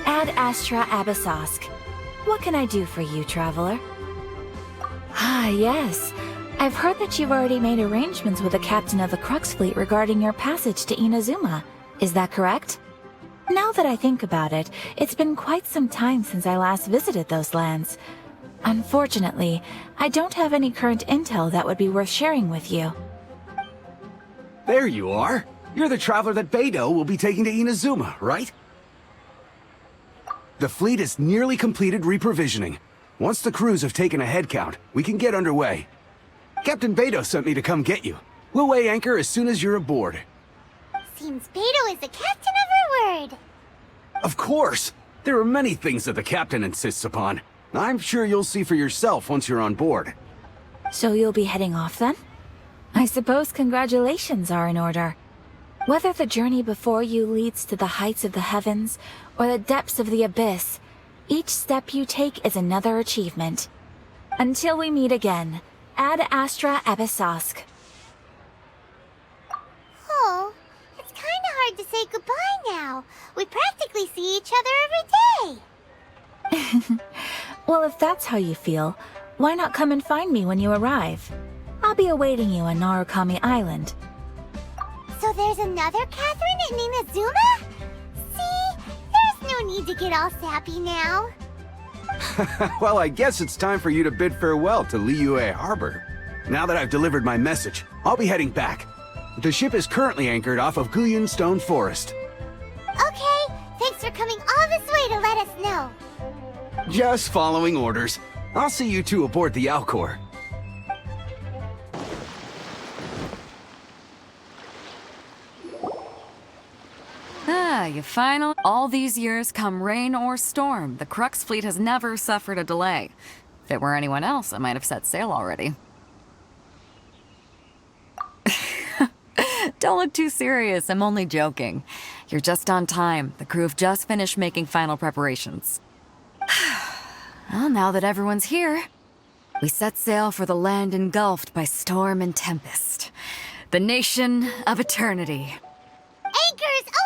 Ad Astra Abyssosk. What can I do for you, traveler? Ah, yes. I've heard that you've already made arrangements with the captain of the Crux Fleet regarding your passage to Inazuma. Is that correct? Now that I think about it, it's been quite some time since I last visited those lands. Unfortunately, I don't have any current intel that would be worth sharing with you. There you are. You're the traveler that Beidou will be taking to Inazuma, right? The fleet is nearly completed reprovisioning. Once the crews have taken a head count, we can get underway. Captain Beidou sent me to come get you. We'll weigh anchor as soon as you're aboard. Seems Beidou is the captain of her word. Of course! There are many things that the captain insists upon. I'm sure you'll see for yourself once you're on board. So you'll be heading off then? I suppose congratulations are in order. Whether the journey before you leads to the heights of the heavens or the depths of the abyss, each step you take is another achievement. Until we meet again, Ad Astra Abyssosk. Oh, it's kinda hard to say goodbye now. We practically see each other every day. Well, if that's how you feel, why not come and find me when you arrive? I'll be awaiting you on Narukami Island. So there's another Catherine in Inazuma? See? There's no need to get all sappy now. Well, I guess it's time for you to bid farewell to Liyue Harbor. Now that I've delivered my message, I'll be heading back. The ship is currently anchored off of Guyun Stone Forest. Okay, thanks for coming all this way to let us know. Just following orders. I'll see you two aboard the Alcor. You finally... All these years, come rain or storm, the Crux Fleet has never suffered a delay. If it were anyone else, I might have set sail already. Don't look too serious, I'm only joking. You're just on time. The crew have just finished making final preparations. Well, now that everyone's here, we set sail for the land engulfed by storm and tempest. The nation of eternity. Anchors away!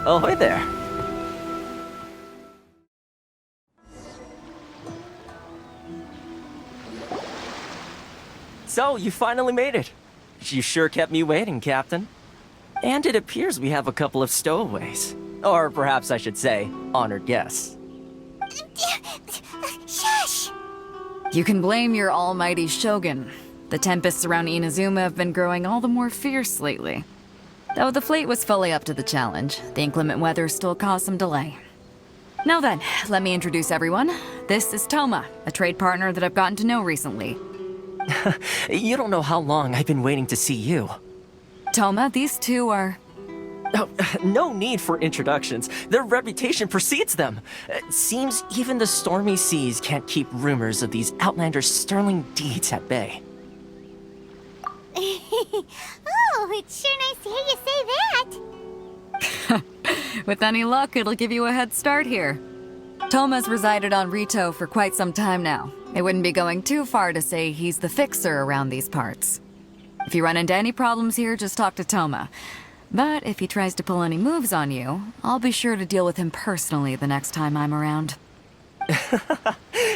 Ahoy there. So, you finally made it. You sure kept me waiting, Captain. And it appears we have a couple of stowaways. Or perhaps I should say, honored guests. Shush! You can blame your almighty Shogun. The tempests around Inazuma have been growing all the more fierce lately. Though the fleet was fully up to the challenge, the inclement weather still caused some delay. Now then, let me introduce everyone. This is Toma, a trade partner that I've gotten to know recently. You don't know how long I've been waiting to see you. Toma, these two are... Oh, no need for introductions. Their reputation precedes them. Seems even the stormy seas can't keep rumors of these Outlanders' sterling deeds at bay. Oh, it's sure nice to hear you say that. With any luck, it'll give you a head start here. Toma's resided on Rito for quite some time now. It wouldn't be going too far to say he's the fixer around these parts. If you run into any problems here, just talk to Toma. But if he tries to pull any moves on you, I'll be sure to deal with him personally the next time I'm around.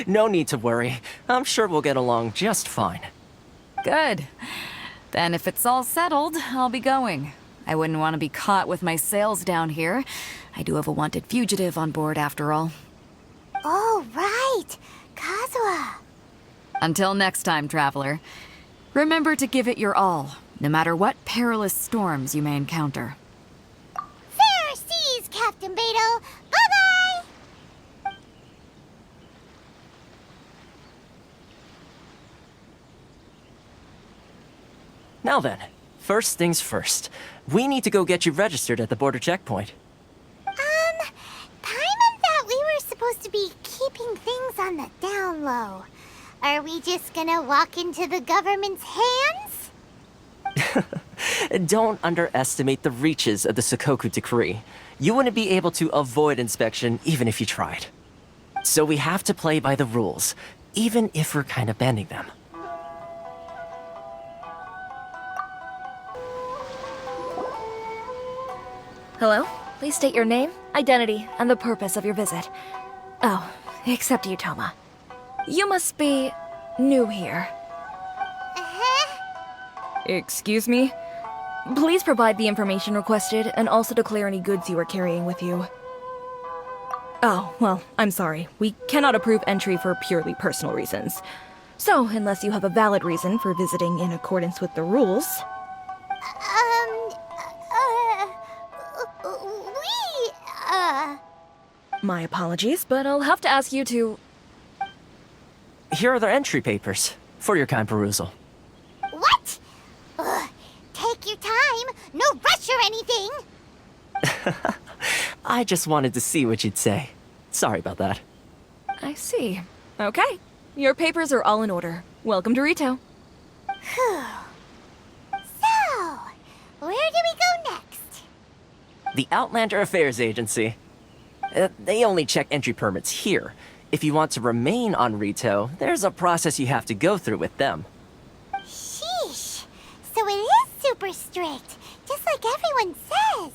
No need to worry. I'm sure we'll get along just fine. Good. Then if it's all settled, I'll be going. I wouldn't want to be caught with my sails down here. I do have a wanted fugitive on board after all. Oh, right. Kazuha. Until next time, traveler. Remember to give it your all, no matter what perilous storms you may encounter. Fair seas, Captain Beto. Bye-bye! Now then, first things first. We need to go get you registered at the border checkpoint. Paimon thought we were supposed to be keeping things on the down low. Are we just gonna walk into the government's hands? Don't underestimate the reaches of the Sakoku Decree. You wouldn't be able to avoid inspection even if you tried. So we have to play by the rules, even if we're kind of bending them. Hello? Please state your name, identity, and the purpose of your visit. Oh, except you, Toma. You must be new here. Excuse me? Please provide the information requested and also declare any goods you are carrying with you. Oh, well, I'm sorry. We cannot approve entry for purely personal reasons. So, unless you have a valid reason for visiting in accordance with the rules... My apologies, but I'll have to ask you to... Here are the entry papers, for your kind perusal. What? Take your time. No rush or anything. I just wanted to see what you'd say. Sorry about that. I see. Okay. Your papers are all in order. Welcome to Rito. Whew. So, where do we go next? The Outlander Affairs Agency. They only check entry permits here. If you want to remain on Rito, there's a process you have to go through with them. Sheesh. So it is super strict, just like everyone says.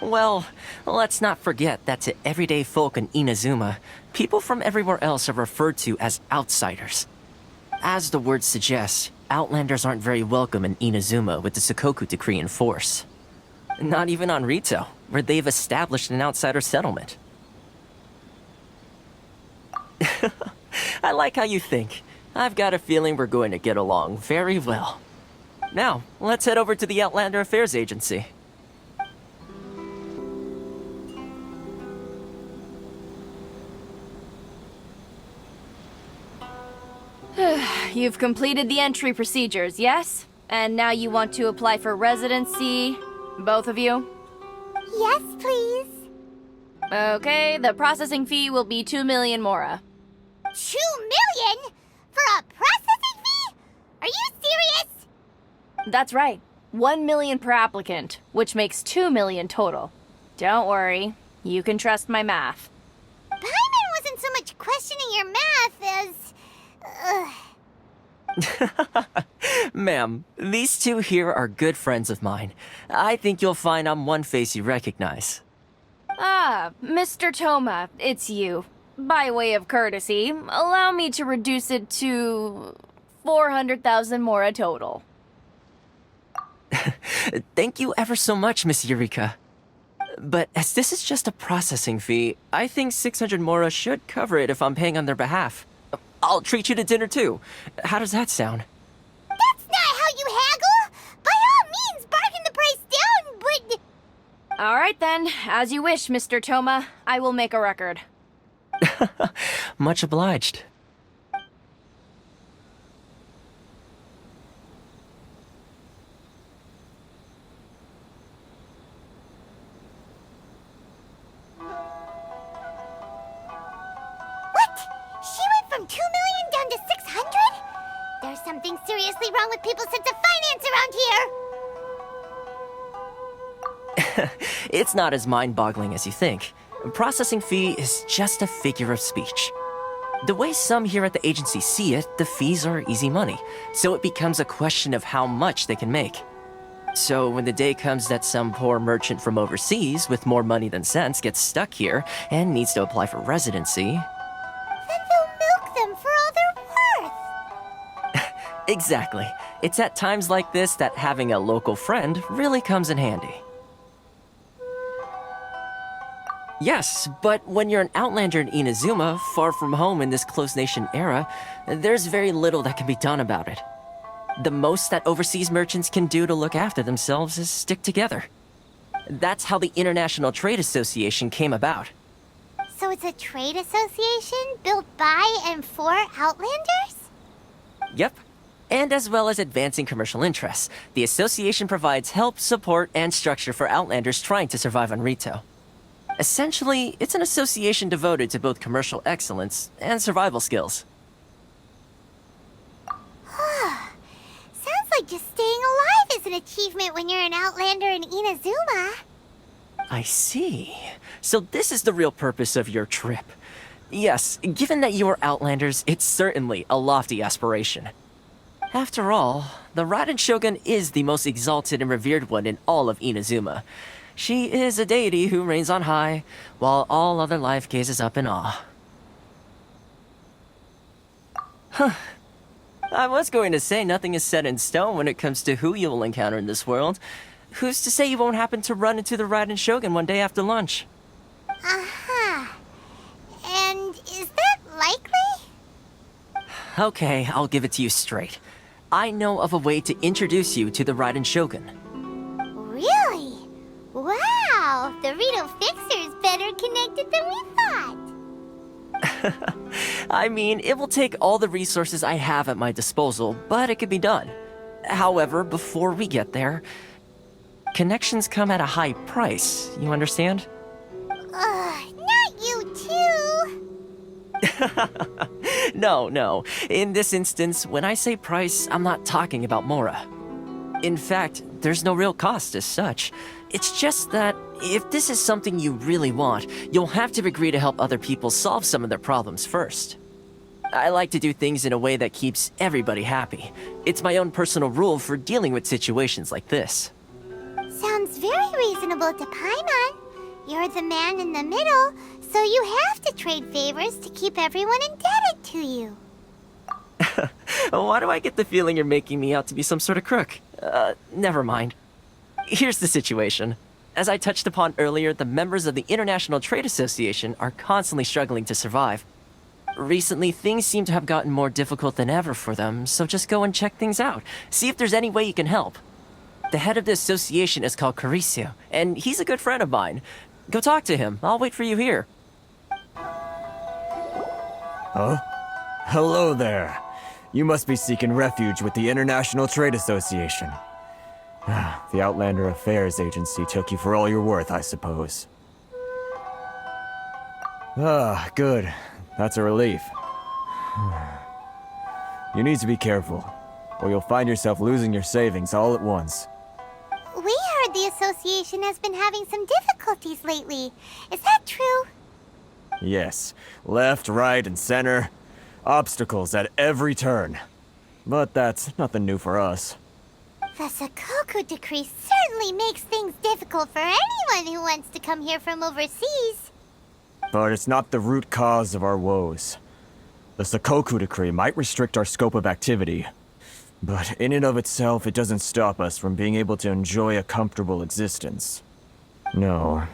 Well, let's not forget that to everyday folk in Inazuma, people from everywhere else are referred to as outsiders. As the word suggests, Outlanders aren't very welcome in Inazuma with the Sakoku Decree in force. Not even on Rito, where they've established an outsider settlement. I like how you think. I've got a feeling we're going to get along very well. Now, let's head over to the Outlander Affairs Agency. You've completed the entry procedures, yes? And now you want to apply for residency? Both of you? Yes, please. Okay, the processing fee will be 2 million mora. 2 million? For a processing fee? Are you serious? That's right. 1 million per applicant, which makes 2 million total. Don't worry, you can trust my math. Paimon wasn't so much questioning your math as... Ma'am, these two here are good friends of mine. I think you'll find I'm one face you recognize. Ah, Mr. Toma, it's you. By way of courtesy, allow me to reduce it to 400,000 mora total. Thank you ever so much, Miss Eureka. But as this is just a processing fee, I think 600 mora should cover it if I'm paying on their behalf. I'll treat you to dinner too. How does that sound? That's not how you haggle! By all means, bargain the price down, but... All right then, as you wish, Mr. Toma. I will make a record. Much obliged. seriously wrong with people's sense of finance around here? It's not as mind-boggling as you think. A processing fee is just a figure of speech. The way some here at the agency see it, the fees are easy money, so it becomes a question of how much they can make. So when the day comes that some poor merchant from overseas with more money than sense gets stuck here and needs to apply for residency... Then they'll milk them for all they're worth. Exactly. It's at times like this that having a local friend really comes in handy. Yes, but when you're an outlander in Inazuma, far from home in this closed nation era, there's very little that can be done about it. The most that overseas merchants can do to look after themselves is stick together. That's how the International Trade Association came about. So it's a trade association built by and for Outlanders? Yep. And as well as advancing commercial interests, the association provides help, support, and structure for Outlanders trying to survive on Rito. Essentially, it's an association devoted to both commercial excellence and survival skills. Sounds like just staying alive is an achievement when you're an Outlander in Inazuma. I see. So this is the real purpose of your trip. Yes, given that you are Outlanders, it's certainly a lofty aspiration. After all, the Raiden Shogun is the most exalted and revered one in all of Inazuma. She is a deity who reigns on high, while all other life gazes up in awe. Huh. I was going to say nothing is set in stone when it comes to who you will encounter in this world. Who's to say you won't happen to run into the Raiden Shogun one day after lunch? Uh-huh. And is that likely? Okay, I'll give it to you straight. I know of a way to introduce you to the Raiden Shogun. Really? Wow, the Rito Fixer's better connected than we thought. I mean, it will take all the resources I have at my disposal, but it can be done. However, before we get there, connections come at a high price, you understand? Not you too. No. In this instance, when I say price, I'm not talking about Mora. In fact, there's no real cost as such. It's just that if this is something you really want, you'll have to agree to help other people solve some of their problems first. I like to do things in a way that keeps everybody happy. It's my own personal rule for dealing with situations like this. Sounds very reasonable to Paimon. You're the man in the middle, so you have to trade favors to keep everyone indebted to you. Why do I get the feeling you're making me out to be some sort of crook? Never mind. Here's the situation. As I touched upon earlier, the members of the International Trade Association are constantly struggling to survive. Recently, things seem to have gotten more difficult than ever for them, so just go and check things out. See if there's any way you can help. The head of the association is called Carisio, and he's a good friend of mine. Go talk to him. I'll wait for you here. Huh? Hello there. You must be seeking refuge with the International Trade Association. The Outlander Affairs Agency took you for all you're worth, I suppose. Good. That's a relief. You need to be careful, or you'll find yourself losing your savings all at once. We heard the association has been having some difficulties lately. Is that true? Yes. Left, right, and center. Obstacles at every turn. But that's nothing new for us. The Sakoku decree certainly makes things difficult for anyone who wants to come here from overseas. But it's not the root cause of our woes. The Sakoku decree might restrict our scope of activity, but in and of itself, it doesn't stop us from being able to enjoy a comfortable existence. No.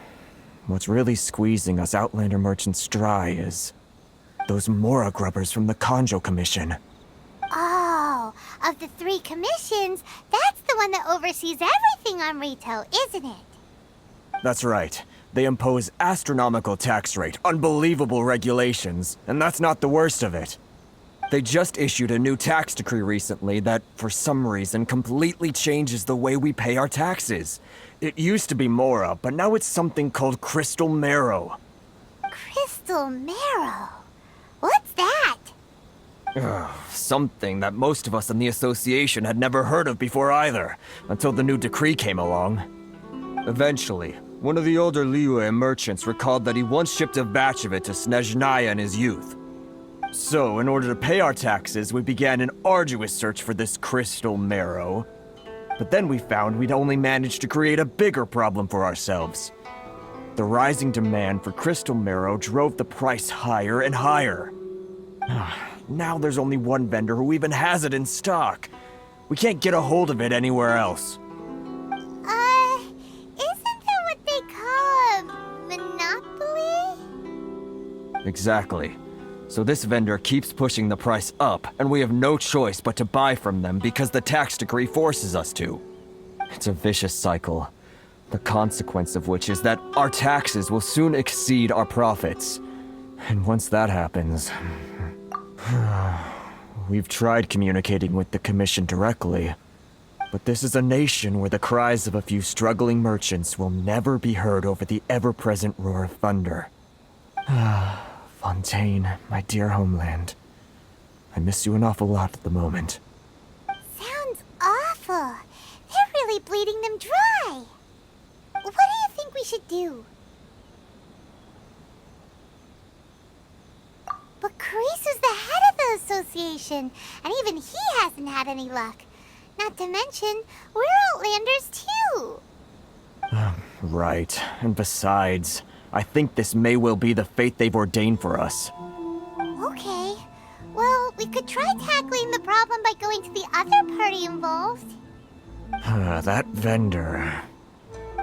What's really squeezing us Outlander merchants dry is those Mora grubbers from the Kanjo Commission. Oh, of the 3 commissions, that's the one that oversees everything on Rito, isn't it? That's right. They impose astronomical tax rate, unbelievable regulations, and that's not the worst of it. They just issued a new tax decree recently that, for some reason, completely changes the way we pay our taxes. It used to be Mora, but now it's something called Crystal Marrow. Crystal Marrow? What's that? Something that most of us in the association had never heard of before either, until the new decree came along. Eventually, one of the older Liyue merchants recalled that he once shipped a batch of it to Snezhnaya in his youth. So, in order to pay our taxes, we began an arduous search for this crystal marrow. But then we found we'd only managed to create a bigger problem for ourselves. The rising demand for crystal marrow drove the price higher and higher. Now there's only one vendor who even has it in stock. We can't get a hold of it anywhere else. Isn't that what they call a monopoly? Exactly. So this vendor keeps pushing the price up, and we have no choice but to buy from them because the tax decree forces us to. It's a vicious cycle, the consequence of which is that our taxes will soon exceed our profits. And once that happens... We've tried communicating with the Commission directly, but this is a nation where the cries of a few struggling merchants will never be heard over the ever-present roar of thunder. Fontaine, my dear homeland. I miss you an awful lot at the moment. Sounds awful. They're really bleeding them dry. What do you think we should do? But Carisu's the head of the association, and even he hasn't had any luck. Not to mention, we're Outlanders too. Right, and besides, I think this may well be the fate they've ordained for us. Okay. Well, we could try tackling the problem by going to the other party involved. That vendor...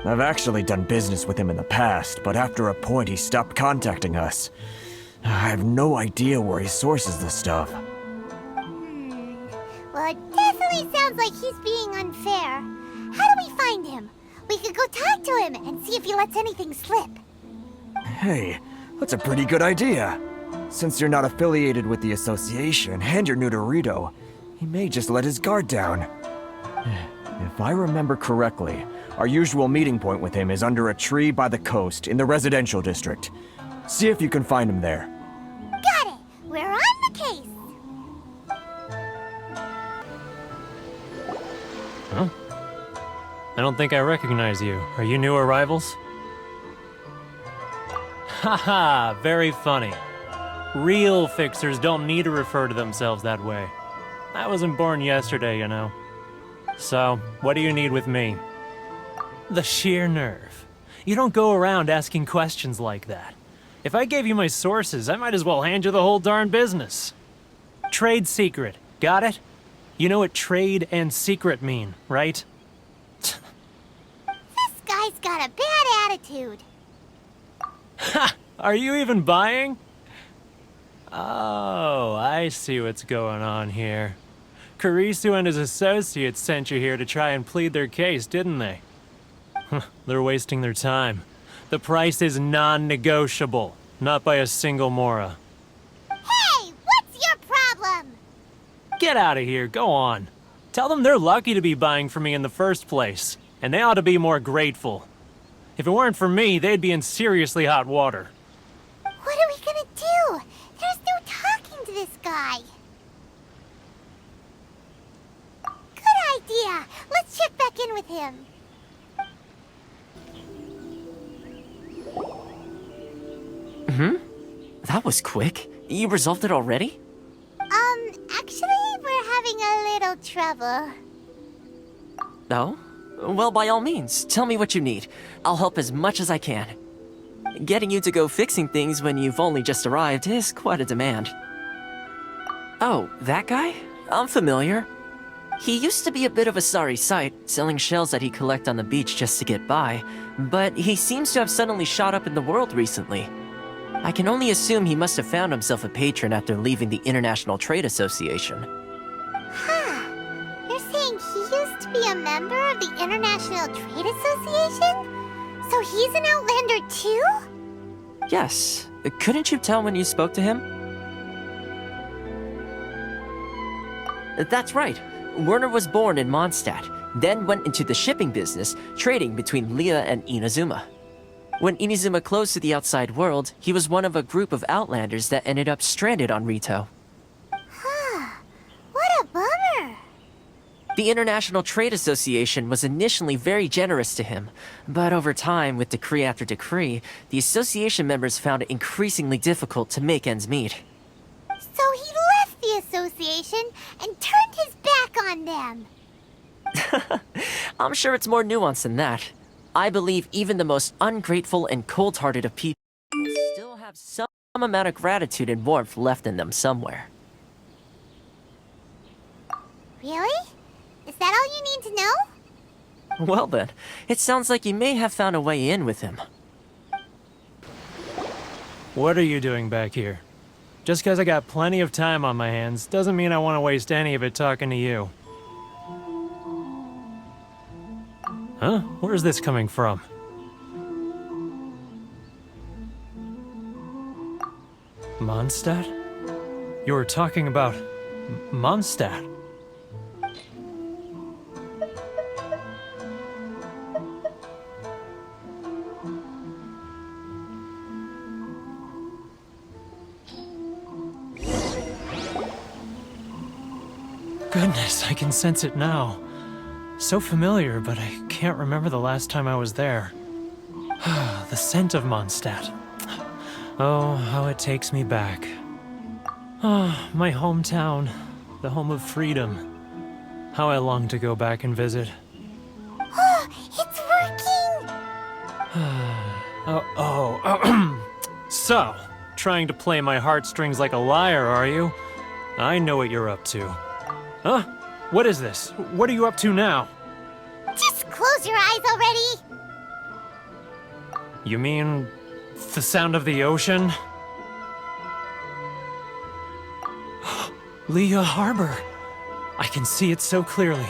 I've actually done business with him in the past, but after a point he stopped contacting us. I have no idea where he sources the stuff. Well, it definitely sounds like he's being unfair. How do we find him? We could go talk to him and see if he lets anything slip. Hey, that's a pretty good idea. Since you're not affiliated with the association and you're new to Rito, he may just let his guard down. If I remember correctly, our usual meeting point with him is under a tree by the coast in the residential district. See if you can find him there. Got it! We're on the case! Huh? I don't think I recognize you. Are you new arrivals? Haha, very funny. Real fixers don't need to refer to themselves that way. I wasn't born yesterday, you know. So, what do you need with me? The sheer nerve. You don't go around asking questions like that. If I gave you my sources, I might as well hand you the whole darn business. Trade secret, got it? You know what trade and secret mean, right? This guy's got a bad attitude. Ha! Are you even buying? Oh, I see what's going on here. Carisu and his associates sent you here to try and plead their case, didn't they? They're wasting their time. The price is non-negotiable, not by a single Mora. Hey, what's your problem? Get out of here, go on. Tell them they're lucky to be buying from me in the first place, and they ought to be more grateful. If it weren't for me, they'd be in seriously hot water. What are we gonna do? There's no talking to this guy. Good idea. Let's check back in with him. That was quick. You resolved it already? Actually, we're having a little trouble. Oh? Well, by all means, tell me what you need. I'll help as much as I can. Getting you to go fixing things when you've only just arrived is quite a demand. Oh, that guy? I'm familiar. He used to be a bit of a sorry sight, selling shells that he'd collect on the beach just to get by, but he seems to have suddenly shot up in the world recently. I can only assume he must have found himself a patron after leaving the International Trade Association. Huh. You're saying he used to be a member of the International Trade Association? So he's an Outlander too? Yes. Couldn't you tell when you spoke to him? That's right. Werner was born in Mondstadt, then went into the shipping business, trading between Leah and Inazuma. When Inazuma closed to the outside world, he was one of a group of Outlanders that ended up stranded on Rito. The International Trade Association was initially very generous to him, but over time, with decree after decree, the association members found it increasingly difficult to make ends meet. So he left the association and turned his back on them. I'm sure it's more nuanced than that. I believe even the most ungrateful and cold-hearted of people still have some amount of gratitude and warmth left in them somewhere. Really? Is that all you need to know? Well then, it sounds like you may have found a way in with him. What are you doing back here? Just because I got plenty of time on my hands doesn't mean I want to waste any of it talking to you. Huh? Where's this coming from? Mondstadt? You were talking about Mondstadt. Goodness, I can sense it now. So familiar, but I can't remember the last time I was there. The scent of Mondstadt. Oh, how it takes me back. Ah, my hometown, the home of freedom. How I long to go back and visit. Oh, it's working! So, trying to play my heartstrings like a liar, are you? I know what you're up to. Huh? What is this? What are you up to now? Just close your eyes already! You mean the sound of the ocean? Leah Harbor. I can see it so clearly.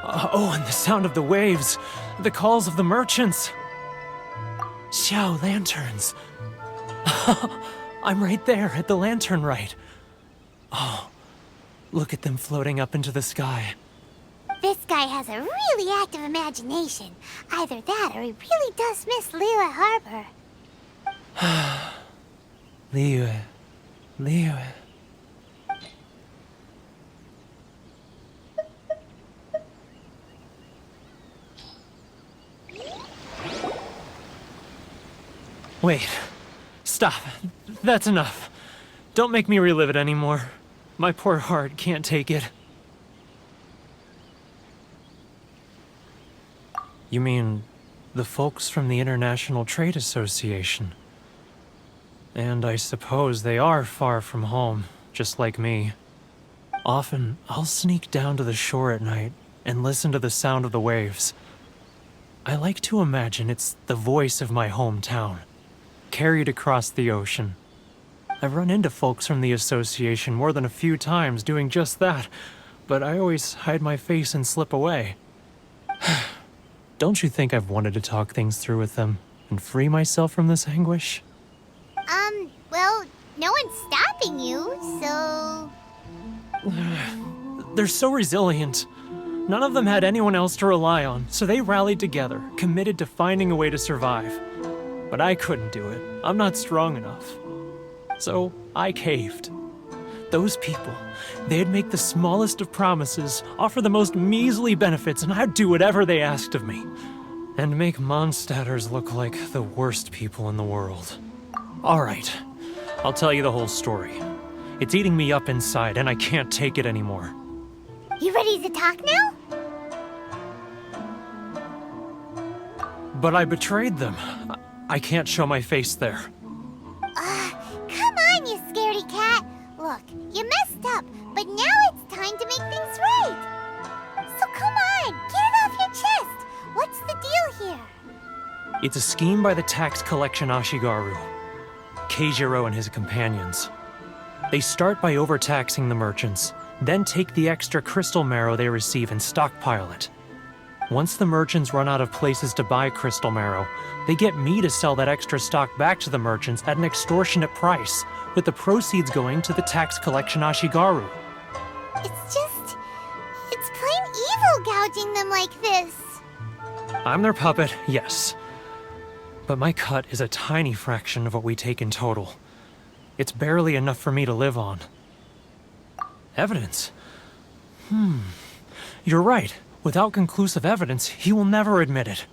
Oh, and the sound of the waves. The calls of the merchants. Xiao lanterns. I'm right there at the lantern right. Oh, look at them floating up into the sky. This guy has a really active imagination. Either that or he really does miss Liyue Harbor. Liyue. Wait. Stop. That's enough. Don't make me relive it anymore. My poor heart can't take it. You mean the folks from the International Trade Association? And I suppose they are far from home, just like me. Often, I'll sneak down to the shore at night and listen to the sound of the waves. I like to imagine it's the voice of my hometown, carried across the ocean. I've run into folks from the association more than a few times doing just that, but I always hide my face and slip away. Don't you think I've wanted to talk things through with them and free myself from this anguish? Well, no one's stopping you, so... They're so resilient. None of them had anyone else to rely on, so they rallied together, committed to finding a way to survive. But I couldn't do it. I'm not strong enough. So I caved. Those people, they'd make the smallest of promises, offer the most measly benefits, and I'd do whatever they asked of me. And make Mondstadters look like the worst people in the world. All right, I'll tell you the whole story. It's eating me up inside, and I can't take it anymore. You ready to talk now? But I betrayed them. I can't show my face there. Come on, you scaredy cat. Look, you messed up, but now it's time to make things right. So come on, get it off your chest. What's the deal here? It's a scheme by the tax collection Ashigaru, Keijiro and his companions. They start by overtaxing the merchants, then take the extra crystal marrow they receive and stockpile it. Once the merchants run out of places to buy crystal marrow, they get me to sell that extra stock back to the merchants at an extortionate price, with the proceeds going to the tax collection Ashigaru. It's plain evil gouging them like this. I'm their puppet, yes. But my cut is a tiny fraction of what we take in total. It's barely enough for me to live on. Evidence? You're right. Without conclusive evidence, he will never admit it.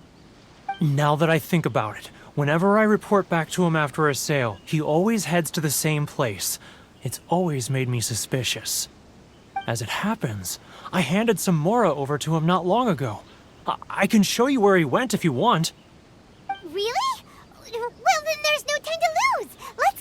Now that I think about it, whenever I report back to him after a sale, he always heads to the same place. It's always made me suspicious. As it happens, I handed some Mora over to him not long ago. I can show you where he went if you want. Really? Well, then there's no time to lose. Let's